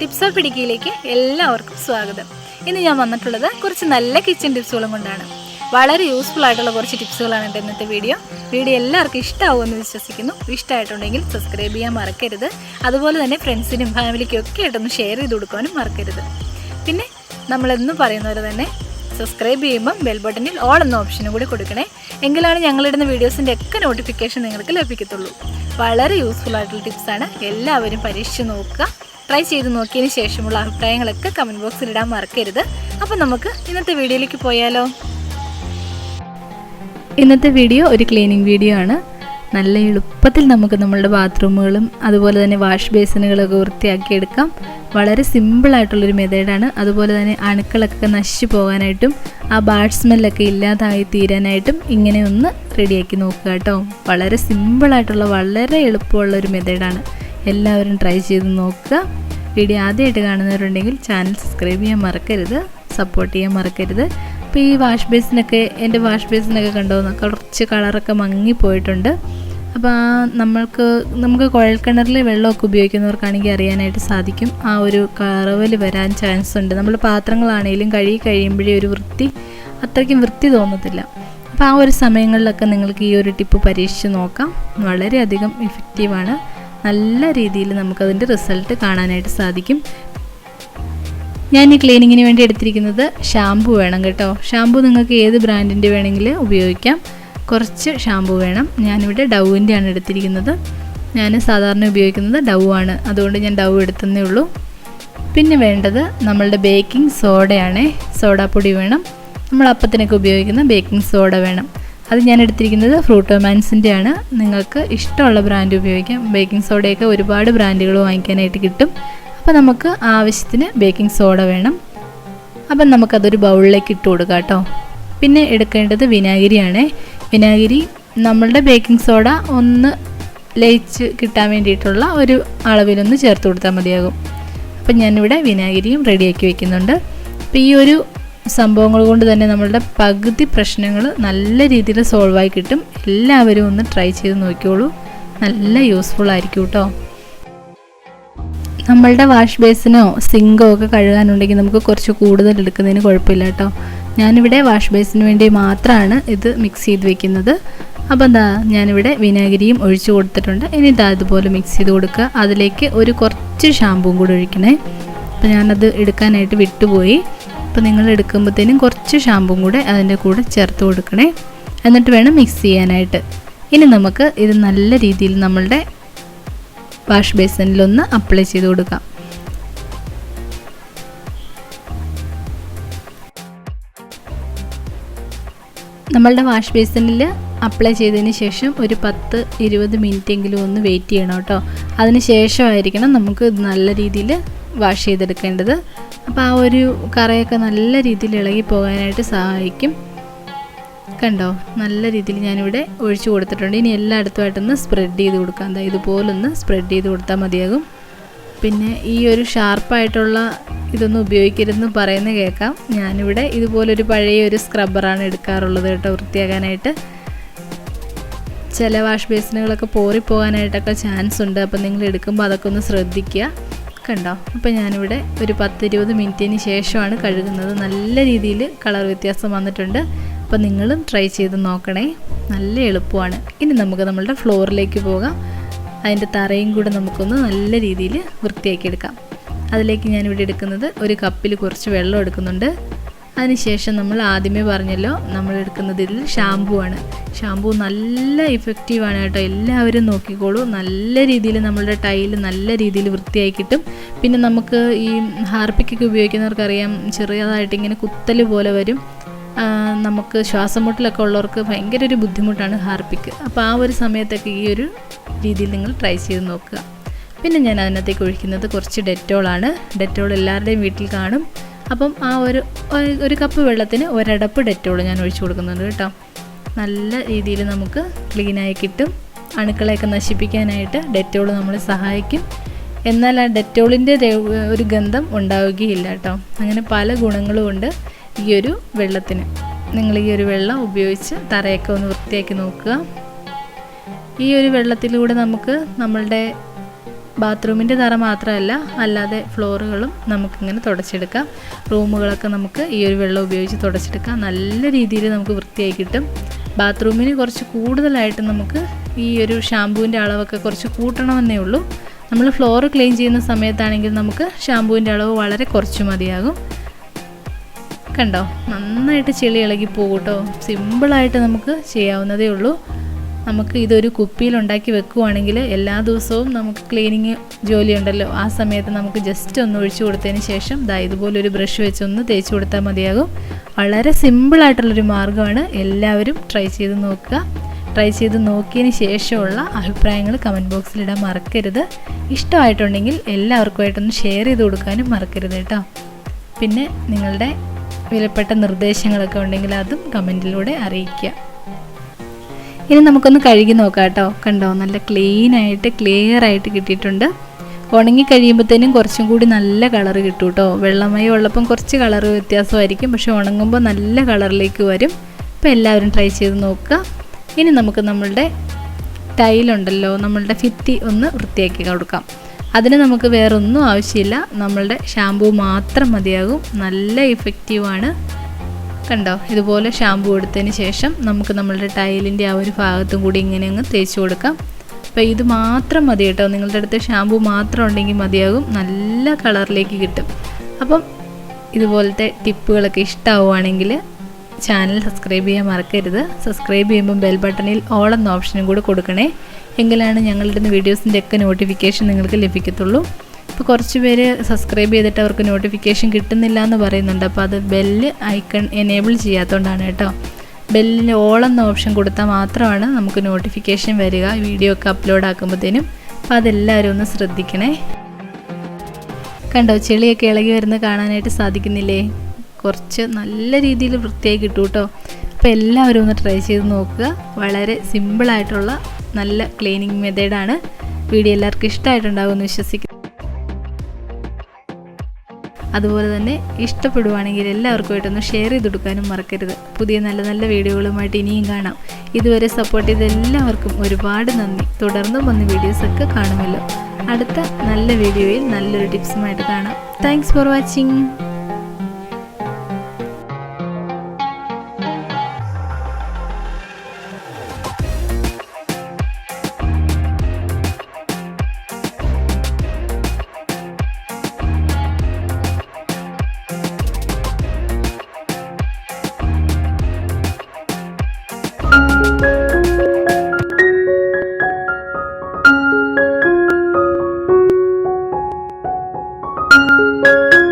Tips or പിടിക്കയിലേക്ക് എല്ലാവർക്കും സ്വാഗതം. ഇന്ന് ഞാൻ വന്നിട്ടുള്ളത് കുറച്ച് നല്ല കിച്ചൺ ടിപ്സുകളും കൊണ്ടാണ്. വളരെ യൂസ്ഫുൾ ആയിട്ടുള്ള കുറച്ച് ടിപ്സുകളാണ് എൻ്റെ ഇന്നത്തെ വീഡിയോ എല്ലാവർക്കും ഇഷ്ടമാവുമെന്ന് വിശ്വസിക്കുന്നു. ഇഷ്ടമായിട്ടുണ്ടെങ്കിൽ സബ്സ്ക്രൈബ് ചെയ്യാൻ മറക്കരുത്. അതുപോലെ തന്നെ ഫ്രണ്ട്സിനും ഫാമിലിക്കും ഒക്കെ ആയിട്ടൊന്ന് ഷെയർ ചെയ്ത് കൊടുക്കാനും മറക്കരുത്. പിന്നെ നമ്മളെന്നും പറയുന്നവരെ തന്നെ സബ്സ്ക്രൈബ് ചെയ്യുമ്പം ബെൽ ബട്ടണിൽ ഓൾ എന്ന ഓപ്ഷനും കൂടി കൊടുക്കണേ. എങ്കിലാണ് ഞങ്ങളിടുന്ന വീഡിയോസിൻ്റെ ഒക്കെ നോട്ടിഫിക്കേഷൻ നിങ്ങൾക്ക് ലഭിക്കത്തുള്ളൂ. വളരെ യൂസ്ഫുൾ ആയിട്ടുള്ള ടിപ്സാണ്. എല്ലാവരും പരീക്ഷിച്ച് നോക്കുക. ട്രൈ ചെയ്ത് നോക്കിയതിന് ശേഷമുള്ള അഭിപ്രായങ്ങളൊക്കെ കമൻറ്റ് ബോക്സിൽ ഇടാൻ മറക്കരുത്. അപ്പം നമുക്ക് ഇന്നത്തെ വീഡിയോയിലേക്ക് പോയാലോ. ഇന്നത്തെ വീഡിയോ ഒരു ക്ലീനിങ് വീഡിയോ ആണ്. നല്ല എളുപ്പത്തിൽ നമുക്ക് നമ്മളുടെ ബാത്റൂമുകളും അതുപോലെ തന്നെ വാഷ് ബേസിനുകളൊക്കെ വൃത്തിയാക്കിയെടുക്കാം. വളരെ സിമ്പിളായിട്ടുള്ളൊരു മെത്തേഡാണ്. അതുപോലെ തന്നെ അണുക്കളൊക്കെ നശിച്ചു പോകാനായിട്ടും ആ ബാഡ് സ്മെല്ലൊക്കെ ഇല്ലാതായി തീരാനായിട്ടും ഇങ്ങനെ ഒന്ന് റെഡിയാക്കി നോക്കുക കേട്ടോ. വളരെ സിമ്പിളായിട്ടുള്ള വളരെ എളുപ്പമുള്ളൊരു മെത്തേഡാണ്. എല്ലാവരും ട്രൈ ചെയ്ത് നോക്കുക. വീഡിയോ ആദ്യമായിട്ട് കാണുന്നവരുണ്ടെങ്കിൽ ചാനൽ സബ്സ്ക്രൈബ് ചെയ്യാൻ മറക്കരുത്, സപ്പോർട്ട് ചെയ്യാൻ മറക്കരുത്. അപ്പോൾ ഈ വാഷ് ബേസിനൊക്കെ എൻ്റെ വാഷ് ബേസിനൊക്കെ കണ്ടോ കുറച്ച് കളറൊക്കെ മങ്ങിപ്പോയിട്ടുണ്ട്. അപ്പോൾ നമുക്ക് കുഴൽക്കിണറിൽ വെള്ളമൊക്കെ ഉപയോഗിക്കുന്നവർക്കാണെങ്കിൽ അറിയാനായിട്ട് സാധിക്കും. ആ ഒരു കറവൽ വരാൻ ചാൻസ് ഉണ്ട്. നമ്മൾ പാത്രങ്ങളാണെങ്കിലും കഴുകി കഴിയുമ്പോഴേ ഒരു അത്രയ്ക്കും വൃത്തി തോന്നത്തില്ല. അപ്പോൾ ആ ഒരു സമയങ്ങളിലൊക്കെ നിങ്ങൾക്ക് ഈ ഒരു ടിപ്പ് പരീക്ഷിച്ച് നോക്കാം. വളരെയധികം ഇഫക്റ്റീവാണ്. നല്ല രീതിയിൽ നമുക്കതിൻ്റെ റിസൾട്ട് കാണാനായിട്ട് സാധിക്കും. ഞാൻ ഈ ക്ലീനിങ്ങിന് വേണ്ടി എടുത്തിരിക്കുന്നത് ഷാമ്പു വേണം കേട്ടോ. ഷാമ്പു നിങ്ങൾക്ക് ഏത് ബ്രാൻഡിൻ്റെ വേണമെങ്കിലും ഉപയോഗിക്കാം. കുറച്ച് ഷാമ്പു വേണം. ഞാനിവിടെ ഡവിൻ്റെ ആണ് എടുത്തിരിക്കുന്നത്. ഞാൻ സാധാരണ ഉപയോഗിക്കുന്നത് ഡവ് ആണ്, അതുകൊണ്ട് ഞാൻ ഡവ് എടുത്തതേ ഉള്ളൂ. പിന്നെ വേണ്ടത് നമ്മളുടെ ബേക്കിംഗ് സോഡയാണ്. സോഡാപ്പൊടി വേണം. നമ്മൾ അപ്പത്തിനൊക്കെ ഉപയോഗിക്കുന്ന ബേക്കിംഗ് സോഡ വേണം. അത് ഞാൻ എടുത്തിരിക്കുന്നത് ഫ്രൂട്ടോമാൻസിൻ്റെ ആണ്. നിങ്ങൾക്ക് ഇഷ്ടമുള്ള ബ്രാൻഡ് ഉപയോഗിക്കാം. ബേക്കിംഗ് സോഡയൊക്കെ ഒരുപാട് ബ്രാൻഡുകൾ വാങ്ങിക്കാനായിട്ട് കിട്ടും. അപ്പോൾ നമുക്ക് ആവശ്യത്തിന് ബേക്കിംഗ് സോഡ വേണം. അപ്പം നമുക്കതൊരു ബൗളിലേക്ക് ഇട്ട് കൊടുക്കാം കേട്ടോ. പിന്നെ എടുക്കേണ്ടത് വിനാഗിരിയാണ്. വിനാഗിരി നമ്മളുടെ ബേക്കിംഗ് സോഡ ഒന്ന് ലയിച്ച് കിട്ടാൻ വേണ്ടിയിട്ടുള്ള ഒരു അളവിലൊന്ന് ചേർത്ത് കൊടുത്താൽ മതിയാകും. അപ്പം ഞാനിവിടെ വിനാഗിരിയും റെഡിയാക്കി വയ്ക്കുന്നുണ്ട്. അപ്പോൾ ഈ ഒരു സംഭവങ്ങൾ കൊണ്ട് തന്നെ നമ്മളുടെ പകുതി പ്രശ്നങ്ങൾ നല്ല രീതിയിൽ സോൾവായി കിട്ടും. എല്ലാവരും ഒന്ന് ട്രൈ ചെയ്ത് നോക്കിയോളൂ. നല്ല യൂസ്ഫുൾ ആയിരിക്കും കേട്ടോ. നമ്മളുടെ വാഷ് ബേസിനോ സിങ്കോ ഒക്കെ കഴുകാനുണ്ടെങ്കിൽ നമുക്ക് കുറച്ച് കൂടുതൽ എടുക്കുന്നതിന് കുഴപ്പമില്ല കേട്ടോ. ഞാനിവിടെ വാഷ് ബേസിന് വേണ്ടി മാത്രമാണ് ഇത് മിക്സ് ചെയ്ത് വെക്കുന്നത്. അപ്പോൾ ഞാനിവിടെ വിനാഗിരിയും ഒഴിച്ചു കൊടുത്തിട്ടുണ്ട്. ഇനി ഇതുപോലെ മിക്സ് ചെയ്ത് കൊടുക്കുക. അതിലേക്ക് കുറച്ച് ഷാമ്പുവും കൂടി ഒഴിക്കണേ. അപ്പോൾ ഞാനത് എടുക്കാനായിട്ട് വിട്ടുപോയി. അപ്പോൾ നിങ്ങൾ എടുക്കുമ്പോഴത്തേനും കുറച്ച് ഷാമ്പും കൂടെ അതിൻ്റെ കൂടെ ചേർത്ത് കൊടുക്കണേ. എന്നിട്ട് വേണം മിക്സ് ചെയ്യാനായിട്ട്. ഇനി നമുക്ക് ഇത് നല്ല രീതിയിൽ നമ്മളുടെ വാഷ് ബേസിനിലൊന്ന് അപ്ലൈ ചെയ്ത് കൊടുക്കാം. നമ്മളുടെ വാഷ് ബേസിനിൽ അപ്ലൈ ചെയ്തതിന് ശേഷം ഒരു 10-20 മിനിറ്റെങ്കിലും ഒന്ന് വെയിറ്റ് ചെയ്യണം കേട്ടോ. അതിന് ശേഷമായിരിക്കണം നമുക്ക് ഇത് നല്ല രീതിയിൽ വാഷ് ചെയ്തെടുക്കേണ്ടത്. അപ്പോൾ ആ ഒരു കറയൊക്കെ നല്ല രീതിയിൽ ഇളകി പോകാനായിട്ട് സഹായിക്കും. കണ്ടോ, നല്ല രീതിയിൽ ഞാനിവിടെ ഒഴിച്ചു കൊടുത്തിട്ടുണ്ട്. ഇനി എല്ലായിടത്തുമായിട്ടൊന്ന് സ്പ്രെഡ് ചെയ്ത് കൊടുക്കാം. ഇതുപോലൊന്ന് സ്പ്രെഡ് ചെയ്ത് കൊടുത്താൽ മതിയാകും. പിന്നെ ഈ ഒരു ഷാർപ്പായിട്ടുള്ള ഇതൊന്നും ഉപയോഗിക്കരുതെന്ന് പറയുന്നത് കേൾക്കാം. ഞാനിവിടെ ഇതുപോലൊരു പഴയ ഒരു സ്ക്രബ്ബറാണ് എടുക്കാറുള്ളത് കേട്ടോ, വൃത്തിയാക്കാനായിട്ട്. ചില വാഷ് ബേസിനുകളൊക്കെ പോകാനായിട്ടൊക്കെ ചാൻസ് ഉണ്ട്. അപ്പോൾ നിങ്ങൾ എടുക്കുമ്പോൾ അതൊക്കെ ഒന്ന് ശ്രദ്ധിക്കുക. കണ്ടോ, അപ്പോൾ ഞാനിവിടെ ഒരു 10-20 മിനിറ്റിന് ശേഷമാണ് കഴുകുന്നത്. നല്ല രീതിയിൽ കളർ വ്യത്യാസം വന്നിട്ടുണ്ട്. അപ്പോൾ നിങ്ങളും ട്രൈ ചെയ്ത് നോക്കണേ. നല്ല എളുപ്പമാണ്. ഇനി നമുക്ക് നമ്മളുടെ ഫ്ലോറിലേക്ക് പോകാം. അതിൻ്റെ തറയും കൂടെ നമുക്കൊന്ന് നല്ല രീതിയിൽ വൃത്തിയാക്കിയെടുക്കാം. അതിലേക്ക് ഞാനിവിടെ എടുക്കുന്നത് ഒരു കപ്പിൽ കുറച്ച് വെള്ളം എടുക്കുന്നുണ്ട്. അതിനുശേഷം നമ്മൾ ആദ്യമേ പറഞ്ഞല്ലോ, നമ്മൾ എടുക്കുന്നത് ഇതിൽ ഷാമ്പു ആണ്. ഷാമ്പു നല്ല ഇഫക്റ്റീവാണ് കേട്ടോ. എല്ലാവരും നോക്കിക്കോളൂ. നല്ല രീതിയിൽ നമ്മളുടെ ടൈല് നല്ല രീതിയിൽ വൃത്തിയായി കിട്ടും. പിന്നെ നമുക്ക് ഈ ഹാർപ്പിക്കൊക്കെ ഉപയോഗിക്കുന്നവർക്കറിയാം, ചെറിയതായിട്ട് ഇങ്ങനെ കുത്തൽ പോലെ വരും. നമുക്ക് ശ്വാസം മുട്ടലൊക്കെ ഉള്ളവർക്ക് ഭയങ്കര ഒരു ബുദ്ധിമുട്ടാണ് ഹാർപ്പിക്ക്. അപ്പോൾ ആ ഒരു സമയത്തൊക്കെ ഈ ഒരു രീതിയിൽ നിങ്ങൾ ട്രൈ ചെയ്ത് നോക്കുക. പിന്നെ ഞാൻ അതിനകത്തേക്ക് ഒഴിക്കുന്നത് കുറച്ച് ഡെറ്റോളാണ്. ഡെറ്റോൾ എല്ലാവരുടെയും വീട്ടിൽ കാണും. അപ്പം ആ ഒരു കപ്പ് വെള്ളത്തിന് ഒരടപ്പ് ഡെറ്റോൾ ഞാൻ ഒഴിച്ചു കൊടുക്കുന്നുണ്ട് കേട്ടോ. നല്ല രീതിയിൽ നമുക്ക് ക്ലീനായി കിട്ടും. അണുക്കളെയൊക്കെ നശിപ്പിക്കാനായിട്ട് ഡെറ്റോൾ നമ്മളെ സഹായിക്കും. എന്നാൽ ആ ഡെറ്റോളിൻ്റെ ഒരു ഗന്ധം ഉണ്ടാവുകയില്ല കേട്ടോ. അങ്ങനെ പല ഗുണങ്ങളും ഉണ്ട് ഈ ഒരു വെള്ളത്തിന്. നിങ്ങൾ ഈ ഒരു വെള്ളം ഉപയോഗിച്ച് തറയൊക്കെ ഒന്ന് വൃത്തിയാക്കി നോക്കുക. ഈ ഒരു വെള്ളത്തിലൂടെ നമുക്ക് നമ്മളുടെ ബാത്റൂമിൻ്റെ തറ മാത്രമല്ല അല്ലാതെ ഫ്ലോറുകളും നമുക്കിങ്ങനെ തുടച്ചെടുക്കാം. റൂമുകളൊക്കെ നമുക്ക് ഈ ഒരു വെള്ളം ഉപയോഗിച്ച് തുടച്ചെടുക്കാം. നല്ല രീതിയിൽ നമുക്ക് വൃത്തിയായി കിട്ടും. ബാത്റൂമിന് കുറച്ച് കൂടുതലായിട്ട് നമുക്ക് ഈ ഒരു ഷാമ്പൂവിൻ്റെ അളവൊക്കെ കുറച്ച് കൂട്ടണമെന്നേ ഉള്ളൂ. നമ്മൾ ഫ്ലോർ ക്ലീൻ ചെയ്യുന്ന സമയത്താണെങ്കിൽ നമുക്ക് ഷാമ്പൂവിൻ്റെ അളവ് വളരെ കുറച്ച് മതിയാകും. കണ്ടോ, നന്നായിട്ട് ചെളി ഇളകി പോകും കേട്ടോ. സിമ്പിളായിട്ട് നമുക്ക് ചെയ്യാവുന്നതേ ഉള്ളൂ. നമുക്ക് ഇതൊരു കുപ്പിയിൽ ഉണ്ടാക്കി വെക്കുവാണെങ്കിൽ എല്ലാ ദിവസവും നമുക്ക് ക്ലീനിങ് ജോലി ഉണ്ടല്ലോ, ആ സമയത്ത് നമുക്ക് ജസ്റ്റ് ഒന്ന് ഒഴിച്ചു കൊടുത്തതിന് ശേഷം ഇതുപോലൊരു ബ്രഷ് വെച്ചൊന്ന് തേച്ച് കൊടുത്താൽ മതിയാകും. വളരെ സിമ്പിളായിട്ടുള്ളൊരു മാർഗ്ഗമാണ്. എല്ലാവരും ട്രൈ ചെയ്ത് നോക്കുക. ട്രൈ ചെയ്ത് നോക്കിയതിന് ശേഷമുള്ള അഭിപ്രായങ്ങൾ കമൻറ്റ് ബോക്സിലിടാൻ മറക്കരുത്. ഇഷ്ടമായിട്ടുണ്ടെങ്കിൽ എല്ലാവർക്കുമായിട്ടൊന്ന് ഷെയർ ചെയ്ത് കൊടുക്കാനും മറക്കരുത് കേട്ടോ. പിന്നെ നിങ്ങളുടെ വിലപ്പെട്ട നിർദ്ദേശങ്ങളൊക്കെ ഉണ്ടെങ്കിൽ അതും കമൻറ്റിലൂടെ അറിയിക്കുക. ഇനി നമുക്കൊന്ന് കഴുകി നോക്കാം കേട്ടോ. കണ്ടോ, നല്ല ക്ലീനായിട്ട് ക്ലിയർ ആയിട്ട് കിട്ടിയിട്ടുണ്ട്. ഉണങ്ങി കഴിയുമ്പോഴത്തേനും കുറച്ചും കൂടി നല്ല കളർ കിട്ടും കേട്ടോ. വെള്ളമയം ഉള്ളപ്പം കുറച്ച് കളർ വ്യത്യാസമായിരിക്കും, പക്ഷെ ഉണങ്ങുമ്പോൾ നല്ല കളറിലേക്ക് വരും. അപ്പോൾ എല്ലാവരും ട്രൈ ചെയ്ത് നോക്കുക. ഇനി നമുക്ക് നമ്മളുടെ ടൈലുണ്ടല്ലോ, നമ്മളുടെ ഭിത്തി ഒന്ന് വൃത്തിയാക്കി കൊടുക്കാം. അതിന് നമുക്ക് വേറൊന്നും ആവശ്യമില്ല, നമ്മളുടെ ഷാമ്പൂ മാത്രം മതിയാകും. നല്ല ഇഫക്റ്റീവാണ്. കണ്ടോ, ഇതുപോലെ ഷാമ്പൂ എടുത്തതിന് ശേഷം നമുക്ക് നമ്മളുടെ ടൈലിൻ്റെ ആ ഒരു ഭാഗത്തും കൂടി ഇങ്ങനെ അങ്ങ് തേച്ച് കൊടുക്കാം. അപ്പോൾ ഇത് മാത്രം മതി കേട്ടോ. നിങ്ങളുടെ അടുത്ത് ഷാമ്പൂ മാത്രം ഉണ്ടെങ്കിൽ മതിയാകും. നല്ല കളറിലേക്ക് കിട്ടും. അപ്പം ഇതുപോലത്തെ ടിപ്പുകളൊക്കെ ഇഷ്ടമാവുകയാണെങ്കിൽ ചാനൽ സബ്സ്ക്രൈബ് ചെയ്യാൻ മറക്കരുത്. സബ്സ്ക്രൈബ് ചെയ്യുമ്പോൾ ബെൽ ബട്ടണിൽ ഓൾ എന്ന ഓപ്ഷനും കൂടെ കൊടുക്കണേ. എങ്കിലാണ് ഞങ്ങളുടെ വീഡിയോസിൻ്റെ ഒക്കെ നോട്ടിഫിക്കേഷൻ നിങ്ങൾക്ക് ലഭിക്കത്തുള്ളൂ. ഇപ്പോൾ കുറച്ച് പേര് സബ്സ്ക്രൈബ് ചെയ്തിട്ട് അവർക്ക് നോട്ടിഫിക്കേഷൻ കിട്ടുന്നില്ല എന്ന് പറയുന്നുണ്ട്. അപ്പോൾ അത് ബെല്ല് ഐക്കൺ എനേബിൾ ചെയ്യാത്തതുകൊണ്ടാണ് കേട്ടോ. ബെല്ലിന് ഓൾ എന്ന ഓപ്ഷൻ കൊടുത്താൽ മാത്രമാണ് നമുക്ക് നോട്ടിഫിക്കേഷൻ വരിക വീഡിയോ ഒക്കെ അപ്ലോഡ് ആക്കുമ്പോഴത്തേനും. അപ്പോൾ അതെല്ലാവരും ഒന്ന് ശ്രദ്ധിക്കണേ. കണ്ടോ, ചെളിയൊക്കെ ഇളകി വരുന്നത് കാണാനായിട്ട് സാധിക്കുന്നില്ലേ? കുറച്ച് നല്ല രീതിയിൽ വൃത്തിയായി കിട്ടും കേട്ടോ. അപ്പോൾ എല്ലാവരും ഒന്ന് ട്രൈ ചെയ്ത് നോക്കുക. വളരെ സിമ്പിളായിട്ടുള്ള നല്ല ക്ലീനിങ് മെത്തേഡാണ്. വീഡിയോ എല്ലാവർക്കും ഇഷ്ടമായിട്ടുണ്ടാകുമെന്ന് വിശ്വസിക്കുന്നു. അതുപോലെ തന്നെ ഇഷ്ടപ്പെടുവാണെങ്കിൽ എല്ലാവർക്കുമായിട്ടൊന്ന് ഷെയർ ചെയ്ത് കൊടുക്കാനും മറക്കരുത്. പുതിയ നല്ല നല്ല വീഡിയോകളുമായിട്ട് ഇനിയും കാണാം. ഇതുവരെ സപ്പോർട്ട് ചെയ്ത എല്ലാവർക്കും ഒരുപാട് നന്ദി. തുടർന്നും വന്ന് വീഡിയോസൊക്കെ കാണുമല്ലോ. അടുത്ത നല്ല വീഡിയോയിൽ നല്ലൊരു ടിപ്സുമായിട്ട് കാണാം. Thanks for watching. Thank you.